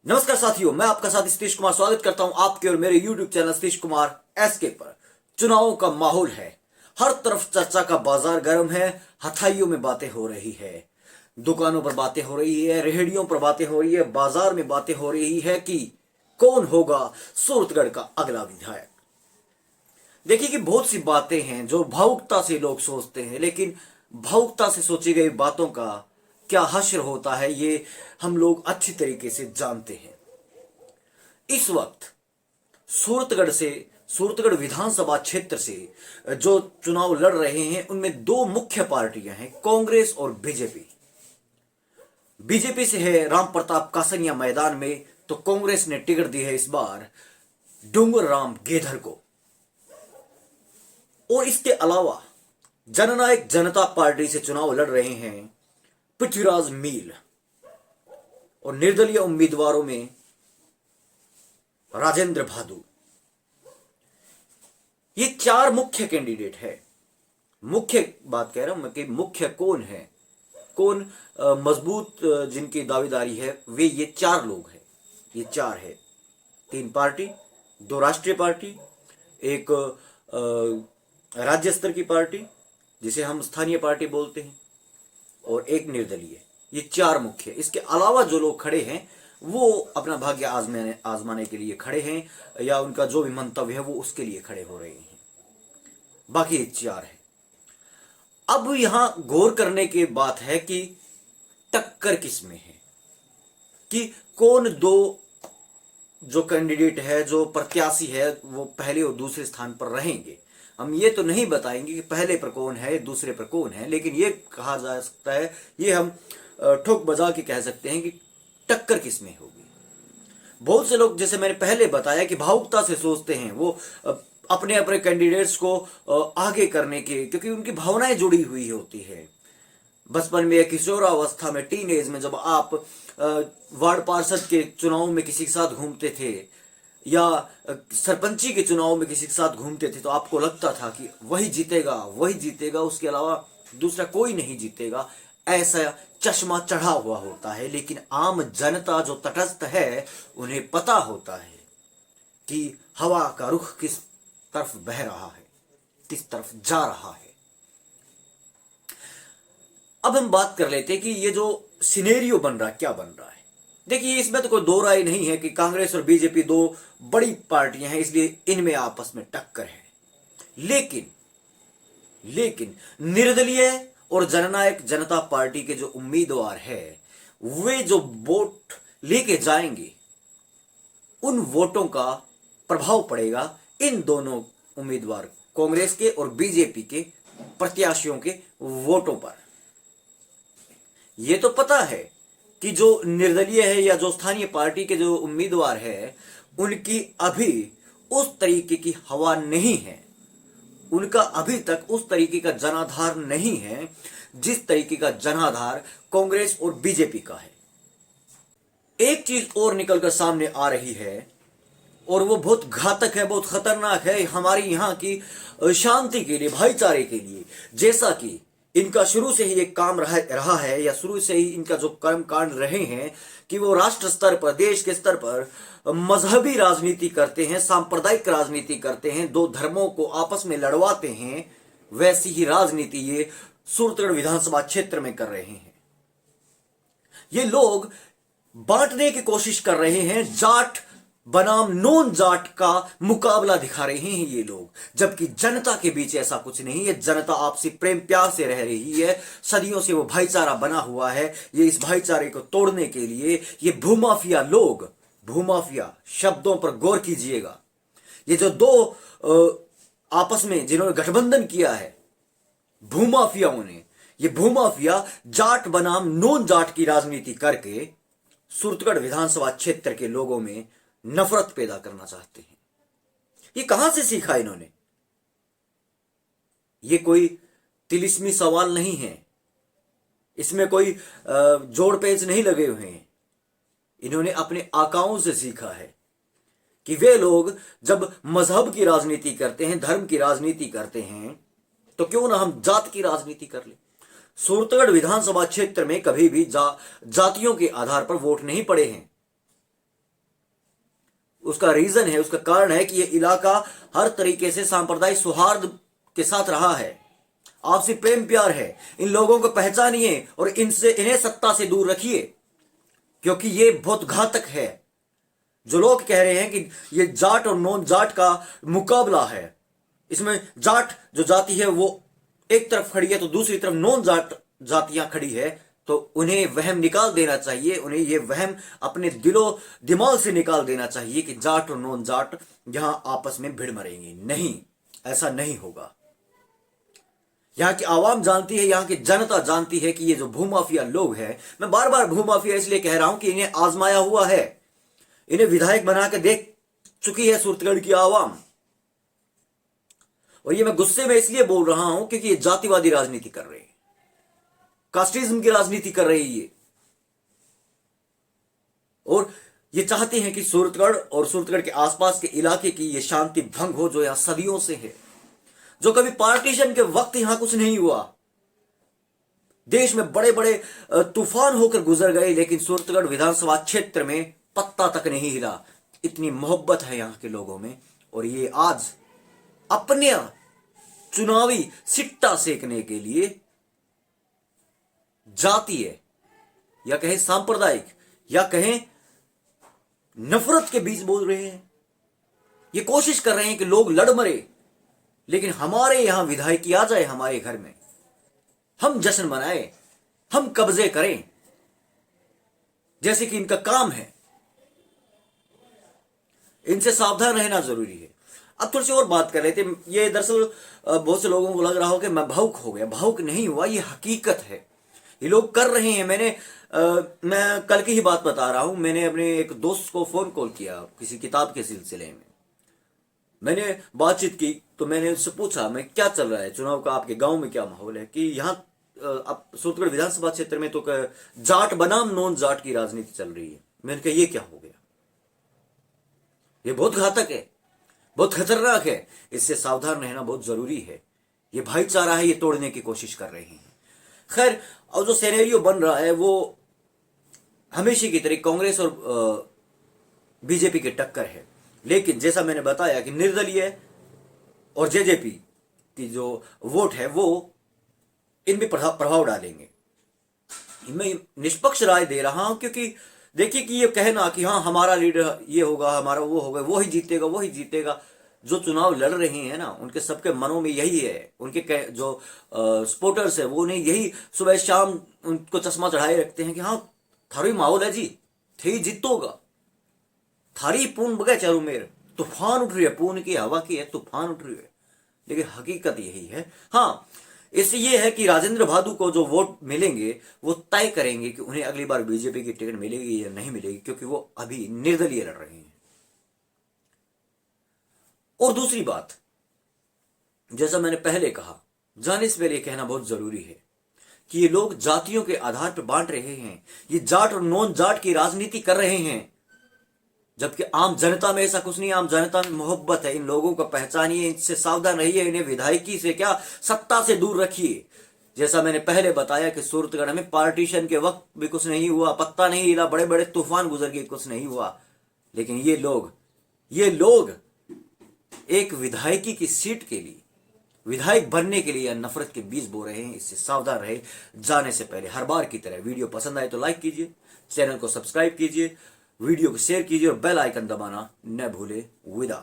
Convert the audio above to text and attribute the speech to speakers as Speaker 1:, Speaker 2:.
Speaker 1: नमस्कार साथियों, मैं आपका साथी सतीश कुमार स्वागत करता हूं आपके और मेरे YouTube channel Satish Kumar SK पर। चुनावों का माहौल है, हर तरफ चर्चा का बाजार गर्म है। हथाइयों में बातें हो रही है, दुकानों पर बातें हो रही है, रेहड़ियों पर बातें हो रही है, बाजार में बातें हो रही है कि कौन होगा सूरतगढ़ का अगला विधायक। देखिए कि बहुत सी बातें हैं जो भावुकता से लोग सोचते हैं, लेकिन भावुकता से सोची गई बातों का क्या हश्र होता है ये हम लोग अच्छी तरीके से जानते हैं। इस वक्त सूरतगढ़ विधानसभा क्षेत्र से जो चुनाव लड़ रहे हैं उनमें दो मुख्य पार्टियां हैं, कांग्रेस और बीजेपी। बीजेपी से है राम प्रताप कासनिया मैदान में, तो कांग्रेस ने टिकट दी है इस बार डूंगर राम गेधर को। और इसके अलावा जननायक जनता पार्टी से चुनाव लड़ रहे हैं पृथ्वीराज मील, और निर्दलीय उम्मीदवारों में राजेंद्र भादु। ये चार मुख्य कैंडिडेट है। मुख्य बात कह रहा हूं मैं कि मुख्य कौन है, कौन मजबूत जिनकी दावेदारी है, वे ये चार लोग हैं। ये चार है, तीन पार्टी, दो राष्ट्रीय पार्टी, एक राज्य स्तर की पार्टी जिसे हम स्थानीय पार्टी बोलते हैं, और एक निर्दलीय। ये चार मुख्य। इसके अलावा जो लोग खड़े हैं वो अपना भाग्य आजमाने के लिए खड़े हैं, या उनका जो भी मंतव्य है वो उसके लिए खड़े हो रहे हैं। बाकी ये चार है। अब यहां गौर करने की बात है कि टक्कर किस में है, कि कौन दो जो कैंडिडेट है, जो प्रत्याशी है, वो पहले और दूसरे स्थान पर रहेंगे। हम ये तो नहीं बताएंगे कि पहले पर कौन है दूसरे पर कौन है, लेकिन ये कहा जा सकता है, ये हम ठोक बजा के कह सकते हैं कि टक्कर किस में होगी। बहुत से लोग, जैसे मैंने पहले बताया, कि भावुकता से सोचते हैं, वो अपने अपने कैंडिडेट्स को आगे करने के, क्योंकि उनकी भावनाएं जुड़ी हुई होती है। बचपन में, किशोरावस्था में, टीन एज में जब आप वार्ड पार्षद के चुनाव में किसी के साथ घूमते थे, या सरपंची के चुनाव में किसी के साथ घूमते थे, तो आपको लगता था कि वही जीतेगा, वही जीतेगा, उसके अलावा दूसरा कोई नहीं जीतेगा। ऐसा चश्मा चढ़ा हुआ होता है। लेकिन आम जनता जो तटस्थ है, उन्हें पता होता है कि हवा का रुख किस तरफ बह रहा है, किस तरफ जा रहा है। अब हम बात कर लेते हैं कि ये जो सिनेरियो बन रहा है, क्या बन रहा है। देखिए, इसमें तो कोई दो राय नहीं है कि कांग्रेस और बीजेपी दो बड़ी पार्टियां हैं, इसलिए इनमें आपस में टक्कर है। लेकिन निर्दलीय और जननायक जनता पार्टी के जो उम्मीदवार है, वे जो वोट लेके जाएंगे, उन वोटों का प्रभाव पड़ेगा इन दोनों उम्मीदवार, कांग्रेस के और बीजेपी के प्रत्याशियों के वोटों पर। यह तो पता है कि जो निर्दलीय है या जो स्थानीय पार्टी के जो उम्मीदवार है, उनकी अभी उस तरीके की हवा नहीं है, उनका अभी तक उस तरीके का जनाधार नहीं है जिस तरीके का जनाधार कांग्रेस और बीजेपी का है। एक चीज और निकलकर सामने आ रही है, और वो बहुत घातक है, बहुत खतरनाक है हमारी यहाँ की शांति के लिए, भाईचारे के लिए। जैसा कि इनका शुरू से ही एक काम रहा है, या शुरू से ही इनका जो कर्म कांड रहे हैं, कि वो राष्ट्र स्तर पर, देश के स्तर पर मजहबी राजनीति करते हैं, सांप्रदायिक राजनीति करते हैं, दो धर्मों को आपस में लड़वाते हैं। वैसी ही राजनीति ये सूरतगढ़ विधानसभा क्षेत्र में कर रहे हैं। ये लोग बांटने की कोशिश कर रहे हैं, जाट बनाम नॉन जाट का मुकाबला दिखा रहे हैं ये लोग, जबकि जनता के बीच ऐसा कुछ नहीं है। जनता आपसी प्रेम प्यार से रह रही है, सदियों से वो भाईचारा बना हुआ है। ये इस भाईचारे को तोड़ने के लिए ये भूमाफिया लोग, भूमाफिया शब्दों पर गौर कीजिएगा, ये जो दो आपस में जिन्होंने गठबंधन किया है भूमाफियाओं ने, ये भूमाफिया जाट बनाम नॉन जाट की राजनीति करके सूरतगढ़ विधानसभा क्षेत्र के लोगों में नफरत पैदा करना चाहते हैं। ये कहां से सीखा इन्होंने? ये कोई तिलिस्मी सवाल नहीं है, इसमें कोई जोड़ पेच नहीं लगे हुए हैं। इन्होंने अपने आकाओं से सीखा है कि वे लोग जब मजहब की राजनीति करते हैं, धर्म की राजनीति करते हैं, तो क्यों ना हम जात की राजनीति कर ले। सूरतगढ़ विधानसभा क्षेत्र में कभी भी जातियों के आधार पर वोट नहीं पड़े हैं। उसका रीजन है, उसका कारण है कि ये इलाका हर तरीके से सांप्रदायिक सौहार्द के साथ रहा है, आपसी प्रेम प्यार है। इन लोगों को पहचानिए और इन्हें सत्ता से दूर रखिए, क्योंकि ये बहुत घातक है। जो लोग कह रहे हैं कि ये जाट और नॉन जाट का मुकाबला है, इसमें जाट जो जाति है वो एक तरफ खड़ी है तो दूसरी तरफ नॉन जाट जातियां खड़ी है, तो उन्हें वहम निकाल देना चाहिए, उन्हें ये वहम अपने दिलो दिमाग से निकाल देना चाहिए कि जाट और नॉन जाट यहां आपस में भिड़ मरेंगे। नहीं, ऐसा नहीं होगा। यहां की आवाम जानती है, यहां की जनता जानती है कि ये जो भूमाफिया लोग हैं, मैं बार बार भूमाफिया इसलिए कह रहा हूं कि इन्हें आजमाया हुआ है, इन्हें विधायक बना के देख चुकी है सूरतगढ़ की आवाम। और ये मैं गुस्से में इसलिए बोल रहा हूं क्योंकि ये जातिवादी राजनीति कर रहे हैं, कास्टिज्म की राजनीति कर रही है, और ये चाहते हैं कि सूरतगढ़ और सूरतगढ़ के आसपास के इलाके की ये शांति भंग हो, जो यहां सदियों से है, जो कभी पार्टीशन के वक्त यहां कुछ नहीं हुआ। देश में बड़े बड़े तूफान होकर गुजर गए, लेकिन सूरतगढ़ विधानसभा क्षेत्र में पत्ता तक नहीं हिला। इतनी मोहब्बत है यहां के लोगों में, और ये आज अपने चुनावी सिट्टा सेकने के लिए जातीय या कहें सांप्रदायिक या कहें नफरत के बीच बोल रहे हैं। ये कोशिश कर रहे हैं कि लोग लड़ मरे, लेकिन हमारे यहां विधायकी आ जाए हमारे घर में, हम जश्न मनाएं, हम कब्जे करें, जैसे कि इनका काम है। इनसे सावधान रहना जरूरी है। अब थोड़ी सी और बात कर रहे थे। ये दरअसल बहुत से लोगों को लग रहा हो कि मैं भावुक हो गया। भावुक नहीं हुआ, ये हकीकत है, ये लोग कर रहे हैं। मैं कल की ही बात बता रहा हूं। मैंने अपने एक दोस्त को फोन कॉल किया किसी किताब के सिलसिले में, मैंने बातचीत की, तो मैंने उससे पूछा मैं क्या चल रहा है चुनाव का, आपके गांव में क्या माहौल है, कि यहाँ अब सूरतगढ़ विधानसभा क्षेत्र में तो जाट बनाम नॉन जाट की राजनीति चल रही है। मैंने कहा ये क्या हो गया, ये बहुत घातक है, बहुत खतरनाक है, इससे सावधान रहना बहुत जरूरी है। ये भाईचारा है, ये तोड़ने की कोशिश कर रहे हैं। खैर, और जो सिनेरियो बन रहा है वो हमेशा की तरह कांग्रेस और बीजेपी की टक्कर है, लेकिन जैसा मैंने बताया कि निर्दलीय और जेजेपी की जो वोट है वो इनमें प्रभाव डालेंगे। मैं निष्पक्ष राय दे रहा हूं, क्योंकि देखिए कि ये कहना कि हाँ हमारा लीडर ये होगा, हमारा वो होगा, वो ही जीतेगा, वो ही जीतेगा, जो चुनाव लड़ रहे हैं ना उनके सबके मनों में यही है। उनके जो सपोर्टर्स है वो नहीं, यही सुबह शाम उनको चश्मा चढ़ाए रखते हैं कि हाँ थारी माहौल है जी, थे जीतोगा, थारी पून बगे चारू मेर, तूफान उठ रही है, पून की हवा की है, तूफान उठ रही है। लेकिन हकीकत यही है। हाँ, इससे ये है कि राजेंद्र भादु को जो वोट मिलेंगे वो तय करेंगे कि उन्हें अगली बार बीजेपी की टिकट मिलेगी या नहीं मिलेगी, क्योंकि वो अभी निर्दलीय लड़ रहे हैं। और दूसरी बात, जैसा मैंने पहले कहा, जाने से पहले कहना बहुत जरूरी है कि ये लोग जातियों के आधार पर बांट रहे हैं, ये जाट और नॉन जाट की राजनीति कर रहे हैं, जबकि आम जनता में ऐसा कुछ नहीं। आम जनता में मोहब्बत है। इन लोगों को पहचानिए, इनसे सावधान रहिए, इन्हें विधायकी से क्या सत्ता से दूर रखिए। जैसा मैंने पहले बताया कि सूरतगढ़ में पार्टीशन के वक्त भी कुछ नहीं हुआ, पत्ता नहीं हिला, बड़े बड़े तूफान गुजर गए, कुछ नहीं हुआ, लेकिन ये लोग एक विधायकी की सीट के लिए, विधायक बनने के लिए नफरत के बीज बो रहे हैं। इससे सावधान रहे। जाने से पहले हर बार की तरह वीडियो पसंद आए तो लाइक कीजिए, चैनल को सब्सक्राइब कीजिए, वीडियो को शेयर कीजिए और बेल आइकन दबाना न भूले। विदा।